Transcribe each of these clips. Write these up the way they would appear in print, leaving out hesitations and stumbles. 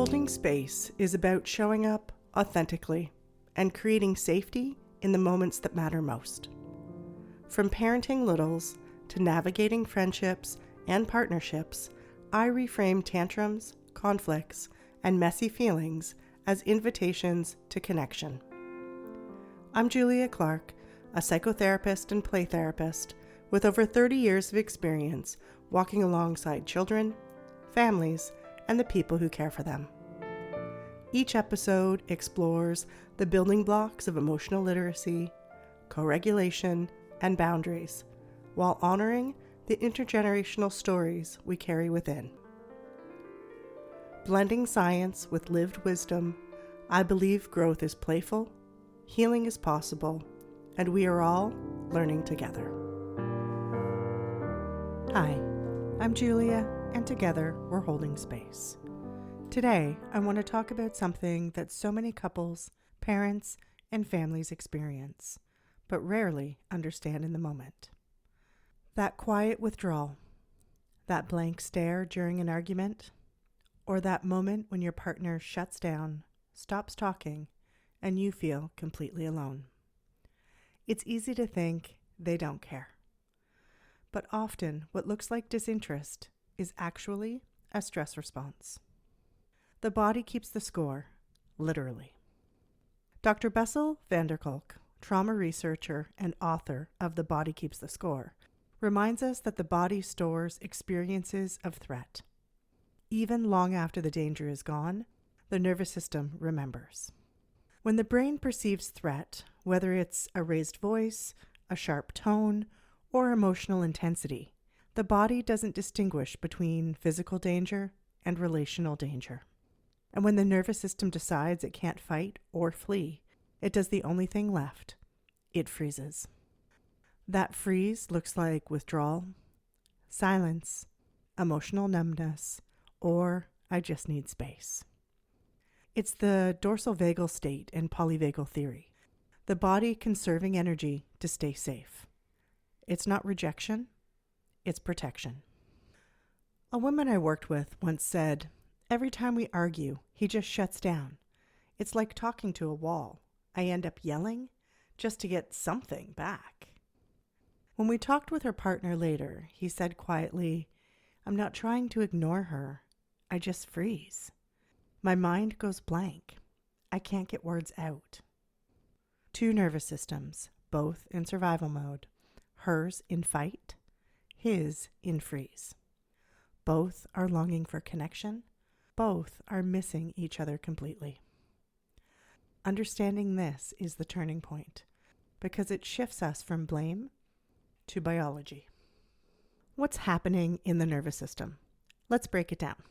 Holding space is about showing up authentically and creating safety in the moments that matter most. From parenting littles to navigating friendships and partnerships, I reframe tantrums, conflicts, and messy feelings as invitations to connection. I'm Julia Clark, a psychotherapist and play therapist with over 30 years of experience walking alongside children, families, and the people who care for them. Each episode explores the building blocks of emotional literacy, co-regulation, and boundaries, while honoring the intergenerational stories we carry within. Blending science with lived wisdom, I believe growth is playful, healing is possible, and we are all learning together. Hi, I'm Julia, and together we're holding space. Today, I want to talk about something that so many couples, parents, and families experience, but rarely understand in the moment. That quiet withdrawal, that blank stare during an argument, or that moment when your partner shuts down, stops talking, and you feel completely alone. It's easy to think they don't care. But often, what looks like disinterest is actually a stress response. The body keeps the score, literally. Dr. Bessel van der Kolk, trauma researcher and author of The Body Keeps the Score, reminds us that the body stores experiences of threat. Even long after the danger is gone, the nervous system remembers. When the brain perceives threat, whether it's a raised voice, a sharp tone, or emotional intensity, the body doesn't distinguish between physical danger and relational danger. And when the nervous system decides it can't fight or flee, it does the only thing left. It freezes. That freeze looks like withdrawal, silence, emotional numbness, or I just need space. It's the dorsal vagal state in Polyvagal Theory, the body conserving energy to stay safe. It's not rejection, it's protection. A woman I worked with once said, "Every time we argue, he just shuts down. It's like talking to a wall. I end up yelling just to get something back." When we talked with her partner later, he said quietly, "I'm not trying to ignore her. I just freeze. My mind goes blank. I can't get words out." Two nervous systems, both in survival mode. Hers in fight, his in freeze. Both are longing for connection. Both are missing each other completely. Understanding this is the turning point, because it shifts us from blame to biology. What's happening in the nervous system? Let's break it down.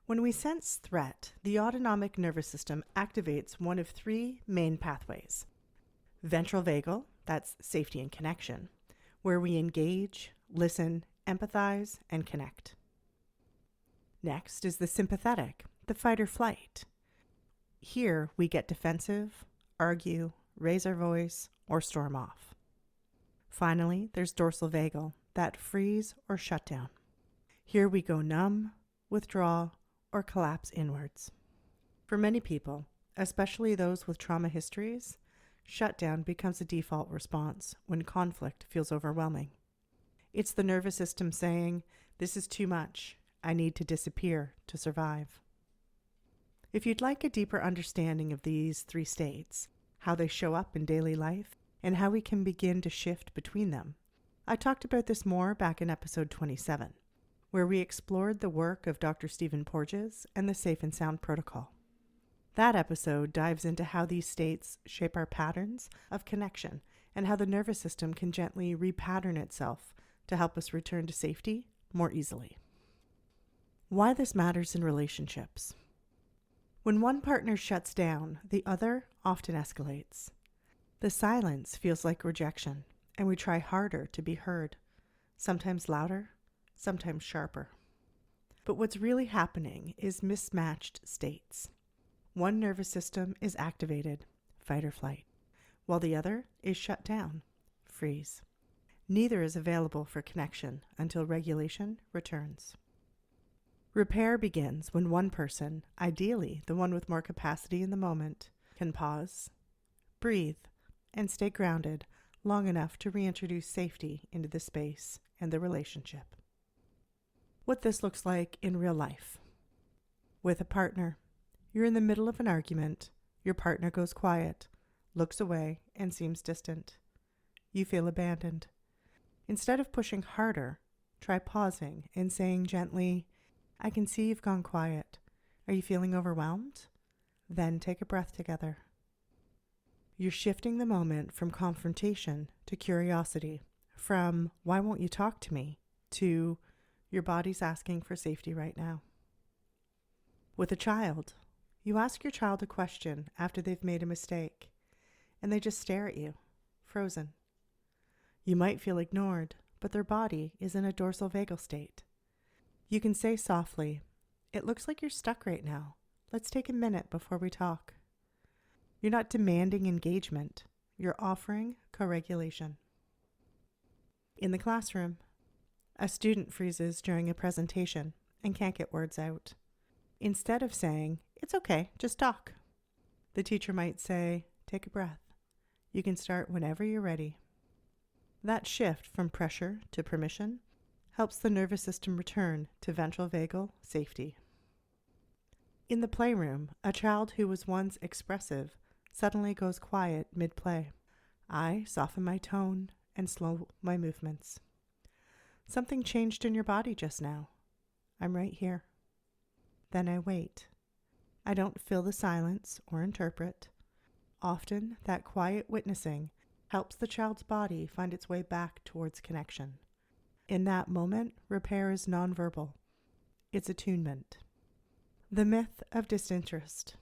When we sense threat, the autonomic nervous system activates one of three main pathways. Ventral vagal, that's safety and connection, where we engage, listen, empathize, and connect. Next is the sympathetic, the fight or flight. Here we get defensive, argue, raise our voice, or storm off. Finally, there's dorsal vagal, that freeze or shutdown. Here we go numb, withdraw, or collapse inwards. For many people, especially those with trauma histories, shutdown becomes a default response when conflict feels overwhelming. It's the nervous system saying, "This is too much. I need to disappear to survive." If you'd like a deeper understanding of these three states, how they show up in daily life, and how we can begin to shift between them, I talked about this more back in episode 27, where we explored the work of Dr. Stephen Porges and the Safe and Sound Protocol. That episode dives into how these states shape our patterns of connection and how the nervous system can gently repattern itself to help us return to safety more easily. Why this matters in relationships. When one partner shuts down, the other often escalates. The silence feels like rejection, and we try harder to be heard, sometimes louder, sometimes sharper. But what's really happening is mismatched states. One nervous system is activated, fight or flight, while the other is shut down, freeze. Neither is available for connection until regulation returns. Repair begins when one person, ideally the one with more capacity in the moment, can pause, breathe, and stay grounded long enough to reintroduce safety into the space and the relationship. What this looks like in real life. With a partner, you're in the middle of an argument, your partner goes quiet, looks away, and seems distant. You feel abandoned. Instead of pushing harder, try pausing and saying gently, "I can see you've gone quiet. Are you feeling overwhelmed?" Then take a breath together. You're shifting the moment from confrontation to curiosity, from "why won't you talk to me?" to "your body's asking for safety right now." With a child, you ask your child a question after they've made a mistake, and they just stare at you, frozen. You might feel ignored, but their body is in a dorsal vagal state. You can say softly, "It looks like you're stuck right now. Let's take a minute before we talk." You're not demanding engagement. You're offering co-regulation. In the classroom, a student freezes during a presentation and can't get words out. Instead of saying, "It's okay, just talk," the teacher might say, "Take a breath. You can start whenever you're ready." That shift from pressure to permission helps the nervous system return to ventral vagal safety. In the playroom, a child who was once expressive suddenly goes quiet mid-play. I soften my tone and slow my movements. Something changed in your body just now. I'm right here. Then I wait. I don't fill the silence or interpret. Often, that quiet witnessing helps the child's body find its way back towards connection. In that moment, repair is nonverbal. It's attunement. The myth of disinterest.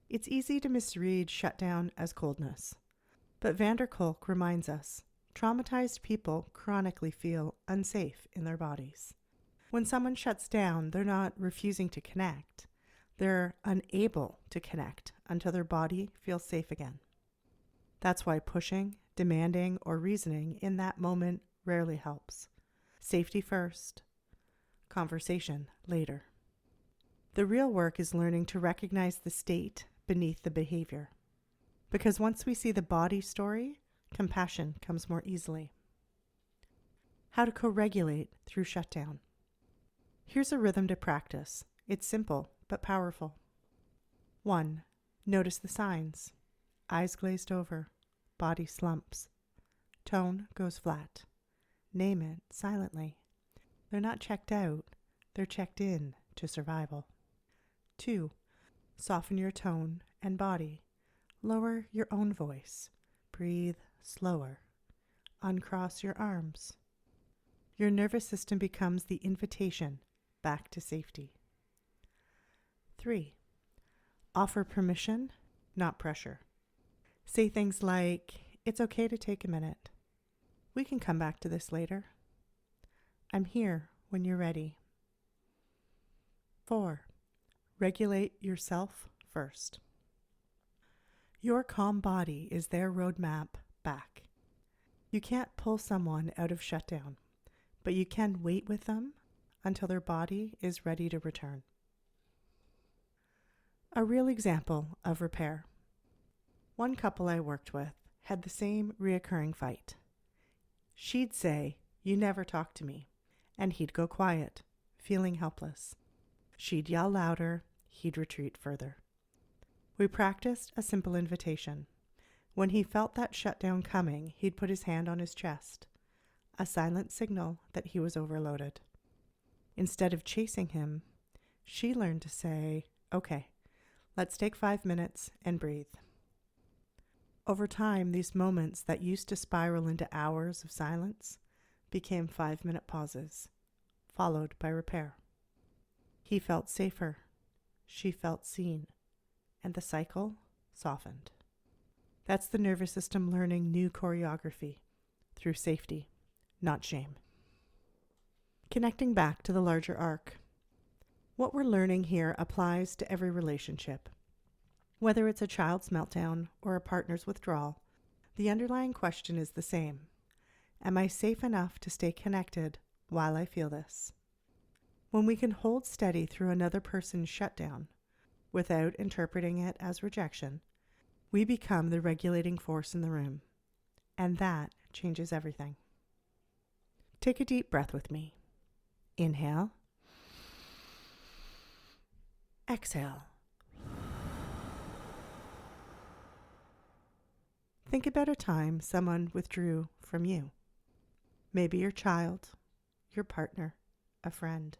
It's easy to misread shutdown as coldness, but Kolk reminds us, traumatized people chronically feel unsafe in their bodies. When someone shuts down, they're not refusing to connect. They're unable to connect until their body feels safe again. That's why pushing, demanding, or reasoning in that moment rarely helps. Safety first, conversation later. The real work is learning to recognize the state beneath the behavior. Because once we see the body story, compassion comes more easily. How to co-regulate through shutdown. Here's a rhythm to practice. It's simple but powerful. 1. Notice the signs. Eyes glazed over. Body slumps. Tone goes flat. Name it silently. They're not checked out. They're checked in to survival. 2. Soften your tone and body. Lower your own voice. Breathe slower. Uncross your arms. Your nervous system becomes the invitation back to safety. 3. Offer permission, not pressure. Say things like, "It's okay to take a minute. We can come back to this later. I'm here when you're ready." 4. Regulate yourself first. Your calm body is their roadmap back. You can't pull someone out of shutdown, but you can wait with them until their body is ready to return. A real example of repair. One couple I worked with had the same reoccurring fight. She'd say, "You never talk to me," and he'd go quiet, feeling helpless. She'd yell louder, he'd retreat further. We practiced a simple invitation. When he felt that shutdown coming, he'd put his hand on his chest, a silent signal that he was overloaded. Instead of chasing him, she learned to say, "Okay, let's take 5 minutes and breathe." Over time, these moments that used to spiral into hours of silence became 5-minute pauses, followed by repair. He felt safer, she felt seen, and the cycle softened. That's the nervous system learning new choreography through safety, not shame. Connecting back to the larger arc. What we're learning here applies to every relationship. Whether it's a child's meltdown or a partner's withdrawal, the underlying question is the same. Am I safe enough to stay connected while I feel this? When we can hold steady through another person's shutdown without interpreting it as rejection, we become the regulating force in the room, and that changes everything. Take a deep breath with me. Inhale. Exhale. Think about a time someone withdrew from you. Maybe your child, your partner, a friend.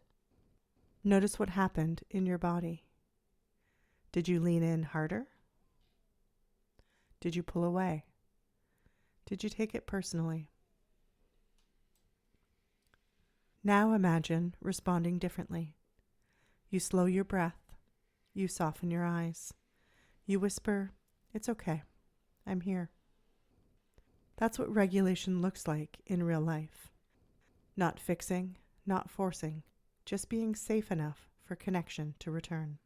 Notice what happened in your body. Did you lean in harder? Did you pull away? Did you take it personally? Now imagine responding differently. You slow your breath. You soften your eyes. You whisper, "It's okay. I'm here." That's what regulation looks like in real life. Not fixing, not forcing, just being safe enough for connection to return.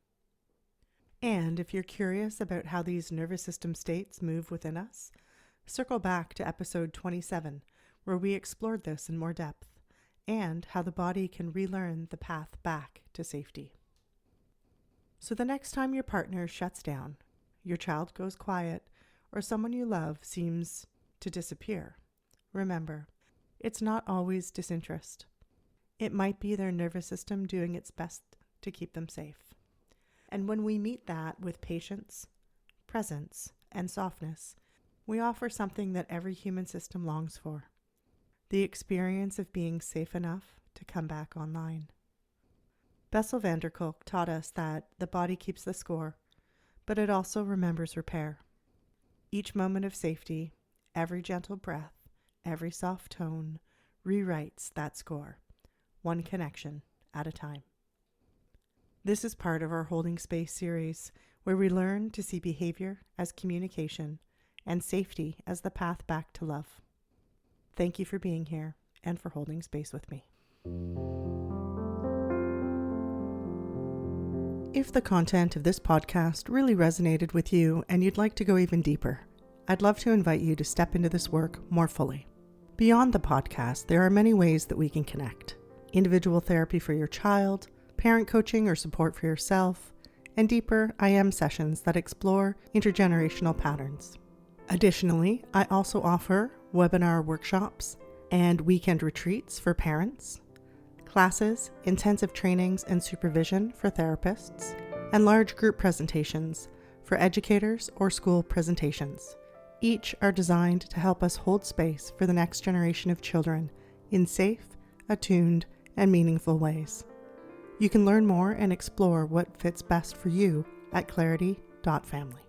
And if you're curious about how these nervous system states move within us, circle back to episode 27, where we explored this in more depth, and how the body can relearn the path back to safety. So the next time your partner shuts down, your child goes quiet, or someone you love seems to disappear, remember, it's not always disinterest. It might be their nervous system doing its best to keep them safe. And when we meet that with patience, presence, and softness, we offer something that every human system longs for: the experience of being safe enough to come back online. Bessel van der Kolk taught us that the body keeps the score, but it also remembers repair. Each moment of safety, every gentle breath, every soft tone rewrites that score, one connection at a time. This is part of our Holding Space series, where we learn to see behavior as communication and safety as the path back to love. Thank you for being here and for holding space with me. If the content of this podcast really resonated with you and you'd like to go even deeper, I'd love to invite you to step into this work more fully. Beyond the podcast, there are many ways that we can connect: individual therapy for your child, parent coaching or support for yourself, and deeper I Am sessions that explore intergenerational patterns. Additionally, I also offer webinar workshops and weekend retreats for parents, classes, intensive trainings and supervision for therapists, and large group presentations for educators or school presentations. Each are designed to help us hold space for the next generation of children in safe, attuned, and meaningful ways. You can learn more and explore what fits best for you at clarity.family.